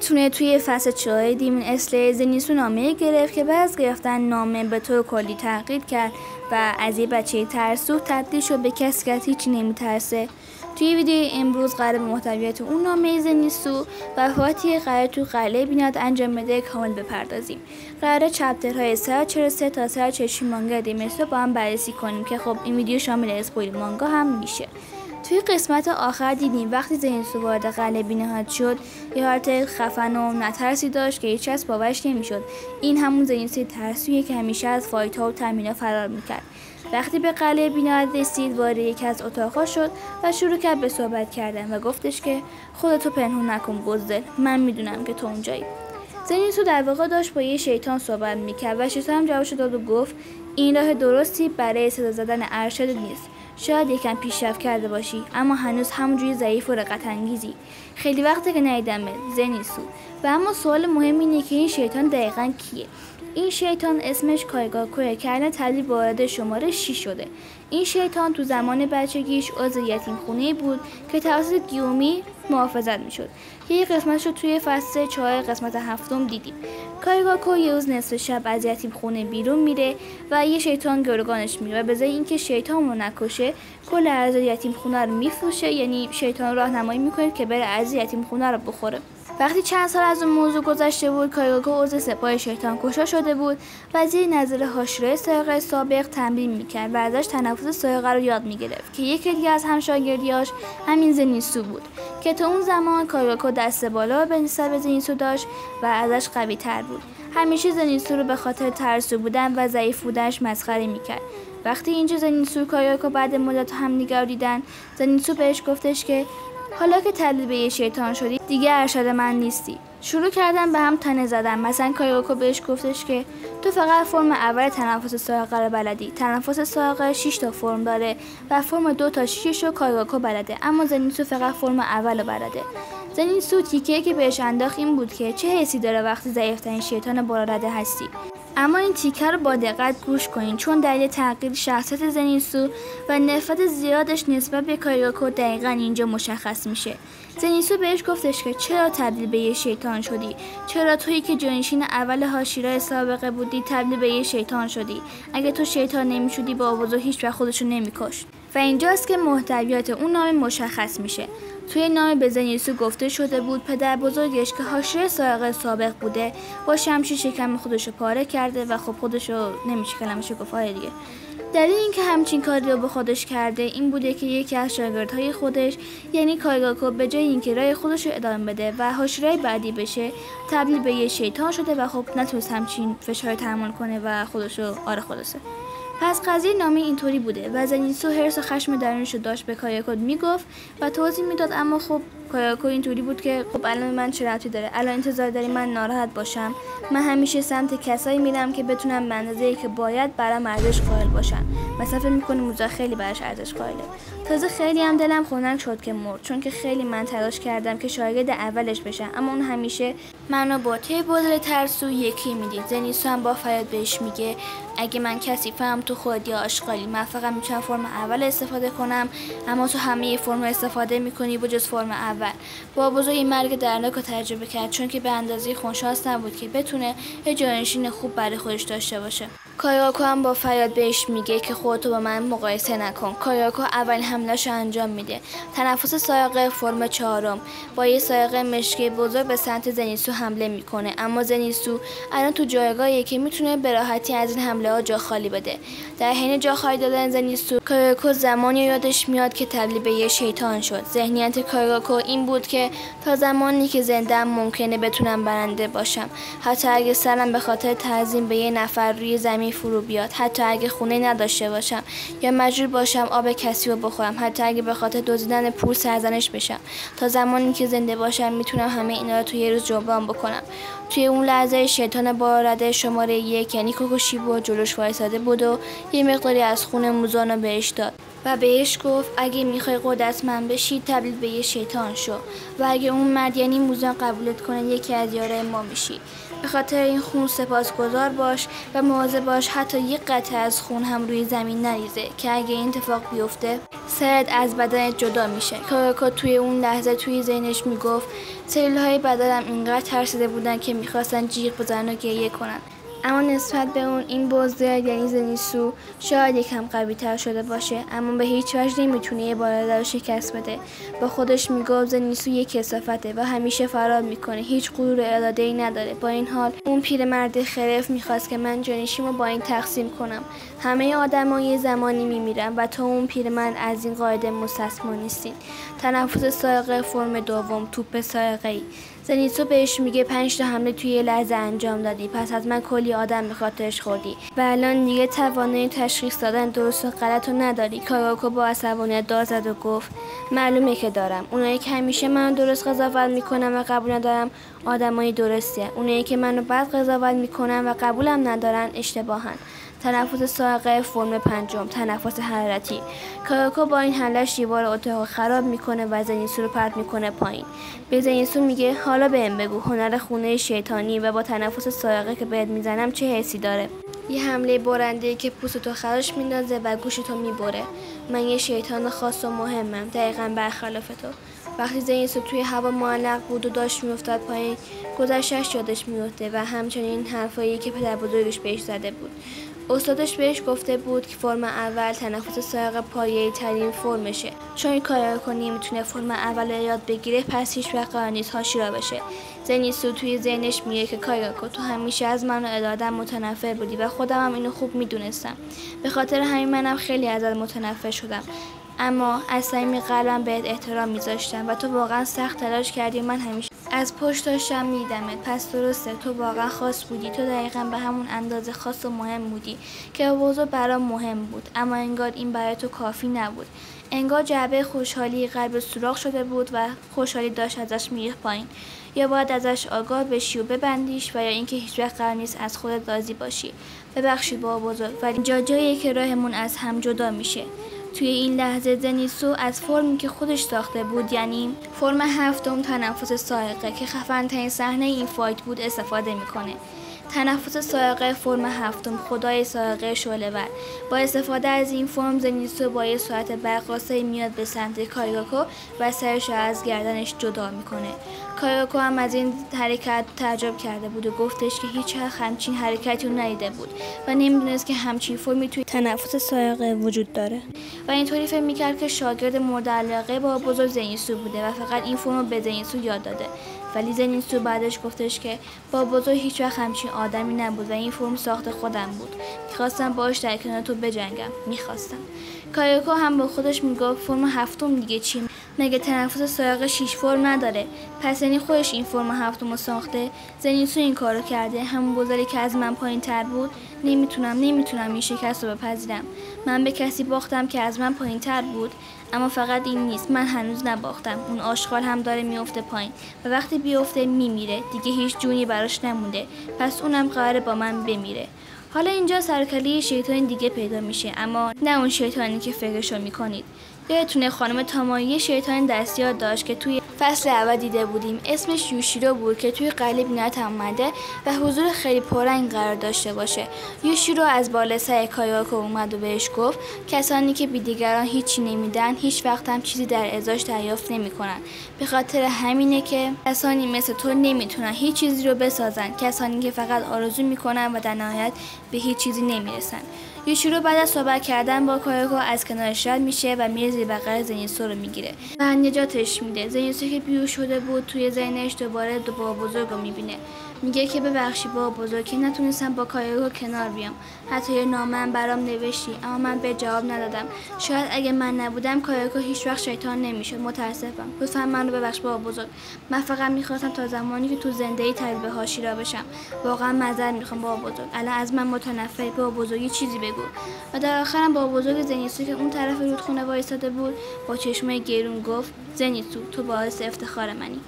یادتونه توی فصل 4 دیمون اسلیر زنیسو نامه گرفت که بعد از گرفتن نامه به طور کلی تغییر کرد و از یه بچه ترسو تبدیل شد به کسی که هیچی نمیترسه. توی ویدیو امروز قرار به محتویات اون نامه زنیسو و فاتی قرار تو قلعه بیناد انجام بده کامل بپردازیم. قرار چپترهای 143 تا 146 مانگا دیمسو با هم بررسی کنیم که خب این ویدیو شامل اسپویل مانگا هم میشه. توی قسمت آخر دیدیم وقتی زنیسو وارد قلعه بینهاد شد یه حالت خفن و نترسی داشت که هیچ کس باورش نمیشد. این همون زنیسوی ترسویه که همیشه از فایت‌ها و تمرین‌ها فرار میکرد. وقتی به قلعه بینهاد رسید وارد یکی از اتاق‌ها شد و شروع کرد به صحبت کردن و گفتش که خودتو پنهون نکن بزدل، من میدونم که تو اونجایی. زنیسو در واقع داشت با یه شیطان صحبت میکرد و شیطان هم جوابش داد و گفت این راه درستی برای صدا زدن ارشد نیست. شاید یکم پیشرفت کرده باشی اما هنوز همونجوری ضعیف و رقت انگیزی. خیلی وقته که ندیدمت زنیسو. و اما سوال مهم اینه که این شیطان دقیقاً کیه؟ این شیطان اسمش کایگاکوه که الان تبدیل به وارد شماره 6 شده. این شیطان تو زمان بچگیش عضو یتیم خونه بود که توسط گیومی محافظت میشد. یه قسمتشو توی فصل 4 قسمت 7 دیدیم. کایگاکو یه روز نصف شب از یتیم خونه بیرون میره و یه شیطان گروگانش میره و به جای اینکه شیطان رو نکشه کل اعضای یتیم خونه رو میفروشه، یعنی شیطان راهنمایی میکنه که بره اعضای یتیم خونه رو بخوره. وقتی چند سال از اون موضوع گذشته بود کایگاکو عضو سپاه شیطان کشا شده بود و زیر نظر حاشیه سایقه سابق تمرین میکرد و ازش تنفس سایقه رو یاد میگرفت که یکی دیگه از همشاگردیاش همین زنیسو بود که تا اون زمان کایگاکو دست بالا به نسبت زنیسو داشت و ازش قوی تر بود. همیشه زنیسو رو به خاطر ترسو بودن و ضعیف بودنش مسخره میکرد. وقتی اینجا زنیسو و کایگاکو بعد مدت همدیگه رو دیدن زنیسو بهش گفتش که حالا که تبدیل به یه شیطان شدی دیگه ارشد من نیستی. شروع کردن به هم تنه زدن. مثلا کایگاکو بهش گفتش که تو فقط فرم اول تنفس سایقه رو بلدی. تنفس سایقه 6 تا فرم داره و فرم 2 تا 6 رو کایگاکو بلده، اما زنیسو فقط فرم اول رو بلده. زنیسو تیکه‌ای که بهش انداخت این بود که چه حسی داره وقتی ضعیف‌ترین شیطان بالا رده هستی. اما این تیکه رو با دقت گوش کنین چون دلیل تغییر شخصیت زنیسو و نفرت زیادش نسبت به کایگاکو دقیقاً اینجا مشخص میشه. زنیسو بهش گفتش که چرا تبدیل به یه شیطان شدی؟ چرا تویی که جانشین اول هاشیرا سابقه بودی تبدیل به یه شیطان شدی؟ اگه تو شیطان نمیشدی با آوازو هیچ وقت خودشو نمیکشت. و اینجاست که محتویات اون نامه مشخص میشه. توی نامه به زنیسو گفته شده بود پدر بزرگش که حاشیه سایقه سابق بوده با شمشیر شکم خودشو پاره کرده و خب خودشو نمیشه کلمشو گفت دیگه. دلیل اینکه همچین کاری رو به خودش کرده این بوده که یکی از شاگردهای خودش یعنی کایگاکو به جای اینکه راه خودش رو ادامه بده و حاشیه بعدی بشه تبدیل به یه شیطان شده و خب نتونست همچین فشار تحمل کنه و خودشو خلاصه. پس قضیه نامه اینطوری بوده و زنیسو حرص و خشم درونشو داشت به کایگاکو میگفت و توضیح میداد، اما خب کایگاکو اینطوری بود که خب الان من چه ربطی داره؟ الان انتظار داری من ناراحت باشم؟ من همیشه سمت کسایی میرم که بتونم به اندازه‌ای که باید برام ارزش قائل باشن. مثلا فکر می‌کنی موزا خیلی براش ارزش قائله. تازه خیلی هم دلم خنک شد که مرد چون که خیلی من تلاش کردم که شاگرد اولش بشم، اما اون همیشه منو با بزرگ ترسو یکی میدید. زنیسو هم با فریاد بهش میگه اگه من کثیفم تو خودت یا آشغالی، من فقط میتونم فرم اول استفاده کنم اما تو همه فرم استفاده میکنی بجز فرم اول. با بزرگی مرگ دردناک رو تجربه کرد چون که به اندازه خونشانس نبود که بتونه یه جانشین خوب برای خودش داشته باشه. کایگاکو هم با فریاد بهش میگه که خودتو با من مقایسه نکن. کایگاکو اولین حمله‌شو انجام میده. تنفس سایقه فرم 4 با یه سایقه مشکی بزرگ به سمت زنیسو حمله میکنه، اما زنیسو الان تو جایگاهیه که میتونه به راحتی از این حمله‌ها جا خالی بده. در حین جا خالی دادن زنیسو کایگاکو زمانی یادش میاد که تبدیل به یه شیطان شد. ذهنیت کایگاکو این بود که تا زمانی که زنده‌ام ممکنه بتونم برنده باشم، حتی اگه سرم به خاطر تعظیم به یه نفر روی زمین فرو بیاد، حتی اگه خونه نداشته باشم یا مجبور باشم آب کسی رو بخورم، حتی اگه به خاطر دزدیدن پول سرزنش بشم، تا زمانی که زنده باشم میتونم همه اینا رو توی یه روز جبران بکنم. توی اون لحظه شیطان بارده شماره 1 یعنی کوکوشیبو جلوش وایساده بود و یه مقداری از خون موزانو بهش داد. و بهش گفت اگه میخوای قدرتمند بشی تبدیل به یه شیطان شو و اگه اون مرد یعنی موزه قبولت کنه یکی از یارای ما میشی. به خاطر این خون سپاسگزار باش و مواظب باش حتی یک قطره از خون هم روی زمین نریزه که اگه این اتفاق بیفته سرت از بدنت جدا میشه. کاراکو توی اون لحظه توی ذهنش میگفت سلولهای بدنم اینقدر ترسیده بودن که میخواستن جیغ بزنن و گریه کنن. اما نسبت به اون این بزرگ یعنی زنیسو شاید یکم قوی تر شده باشه، اما به هیچ وجه نمیتونه یه بالادر رو شکست بده. با خودش میگفت زنیسو یک کثافته و همیشه فرار میکنه، هیچ غرور و اراده‌ای نداره. با این حال اون پیرمرد خرف میخواست که من جانشینمو با این تقسیم کنم. همه آدما یه زمانی میمیرن و تو اون پیرمرد از این قاعده مستثنا نیستین. تنفس سائقه فرم دوم، توپ سائقه‌ای. زنیسو بهش میگه 5 تا حمله توی یه لحظه انجام دادی، پس از من کلی آدم به خاطرش خوردی و الان دیگه توانایی تشخیص دادن درست و غلط رو نداری. کاراکو با عصبانیت داد زد و گفت معلومه که دارم. اونایی که همیشه منو درست قضاوت میکنن و قبول ندارم آدمای درستیه. اونایی که منو بد قضاوت میکنن و قبولم ندارن اشتباهن. تنفس سائقه فرم پنجم، تنفس حرارتی. کاراکو با این حمله‌اش دیوار اتاق خراب میکنه و زنیسو رو پرت میکنه پایین. به زنیسو میگه حالا بهم بگو هنر خونه شیطانی و با تنفس سائقه که بهت میزنم چه حسی داره؟ یه حمله برنده که پوستتو خراش میندازه و گوشتو میبره. من یه شیطان خاص و مهمم، دقیقاً برخلاف تو. وقتی زنیسو توی هوا معلق بود و داشت میافتاد پایین، گذشته‌اش یادش میفته و همچنین حرفایی که پدر بزرگش بهش زده بود. استادش بهش گفته بود که فرم اول تنفس سائقه پایه‌ای ترین فرمشه. چون کاراکو نمیتونه فرم اول رو یاد بگیره پس هیچ وقت قرار نیست هاشیرا بشه. زنیسو توی ذهنش میگه که کاراکو تو همیشه از من و اراده‌ام متنفر بودی و خودم هم اینو خوب میدونستم. به خاطر همین منم خیلی ازت متنفر شدم. اما از صمیم قلبم بهت احترام میذاشتم و تو واقعا سخت تلاش کردی و من همیشه از پشت داشتم میدمت. پس درسته تو واقعا خاص بودی، تو دقیقا به همون اندازه خاص و مهم بودی که بابا برام مهم بود، اما انگار این برای تو کافی نبود. انگار جعبه خوشحالی قلب سوراخ شده بود و خوشحالی داشت ازش میریخت پایین. یا باید ازش آگاه بشی و ببندیش و یا اینکه هیچ وقت قرار نیست از خودت راضی باشی. ببخشید بابا بزرگ، ولی اینجا جاییه که راهمون از هم جدا میشه. توی این لحظه زنیسو از فرمی که خودش ساخته بود، یعنی فرم هفتم تنفس سائقه که خفن ترین صحنه این فایت بود، استفاده میکنه. تنفس سائقه فرم هفتم، خدای سائقه شعله‌ور. با استفاده از این فرم زنیسو با یه سرعت برق‌آسایی میاد به سمت کاراکو و سرش رو از گردنش جدا میکنه. کاراکو هم از این حرکت تعجب کرده بود و گفتش که هیچ وقت همچین حرکتی رو ندیده بود و نمیدونست که همچین فرمی توی تنفس سائقه وجود داره و اینطوری فکر میکرد که شاگرد مورد علاقه با بزرگ زنیسو بوده و فقط این فرم رو به زنیسو یاد داده. ولی زنیسو بعدش گفتش که با بزرگ هیچ وقت همچین آدمی نبود و این فرم ساخت خودم بود. میخواستم باهاش در کنار تو بجنگم، میخواستم. کاراکو هم با خودش میگفت فرم هفتم دیگه چی؟ مگه تنفس سائقه 6 فرم نداره؟ پس یعنی خودش این فرم هفتم رو ساخته. زنیسو این کارو کرده، همون گذاری که از من پایین تر بود. نمیتونم این شکست رو بپذیرم. من به کسی باختم که از من پایین تر بود. اما فقط این نیست، من هنوز نباختم. اون آشغال هم داره میفته پایین و وقتی بیفته میمیره، دیگه هیچ جونی براش نمونده، پس اونم قراره با من بمیره. حالا اینجا سرکله شیطان دیگه پیدا میشه، اما نه اون شیطانی که فکرشو میکنید. یادتونه خانم تامایی شیطان دستیار داشت که توی فصل اول دیده بودیم، اسمش یوشیرو بود که توی قلب بینات اومده و حضور خیلی پررنگ قرار داشته باشه. یوشیرو از بالا سر کاراکو اومد و بهش گفت کسانی که بی دیگران هیچی نمیدن هیچ وقت هم چیزی در ازاش دریافت نمیکنن. به خاطر همینه که کسانی مثل تو نمیتونن هیچ چیزی رو بسازن، کسانی که فقط آرزو میکنن و در نهایت به هیچ چیزی نمیرسن. یوشیرو بعد از صحبت کردن با کاراکو از کنارش رد میشه و میره زیر بغل زنیسو رو میگیره و نجاتش میده. زنیسو که بیهوش شده بود توی ذهنش دوباره بابا بزرگ رو میبینه. میگه که ببخشی بابا بزرگ که نتونستم با کاراکو کنار بیام. حتی یه نامه هم برام نوشتی اما من به جواب ندادم. شاید اگه من نبودم کاراکو هیچ وقت شیطان نمیشد. متاسفم. لطفا منو ببخش بابا بزرگ. من فقط میخواستم تا زمانی که تو زندگی تبدیل به هاشیرا بشم. واقعا معذرت میخوام بابا بزرگ. الان از من متنفری بابا بزرگ، چیزی بگو. و در آخرم بابا بزرگ زنیسو که اون طرف رودخونه وایساده بود با چشمای گرون گفت زنیسو تو باعث افتخار منی.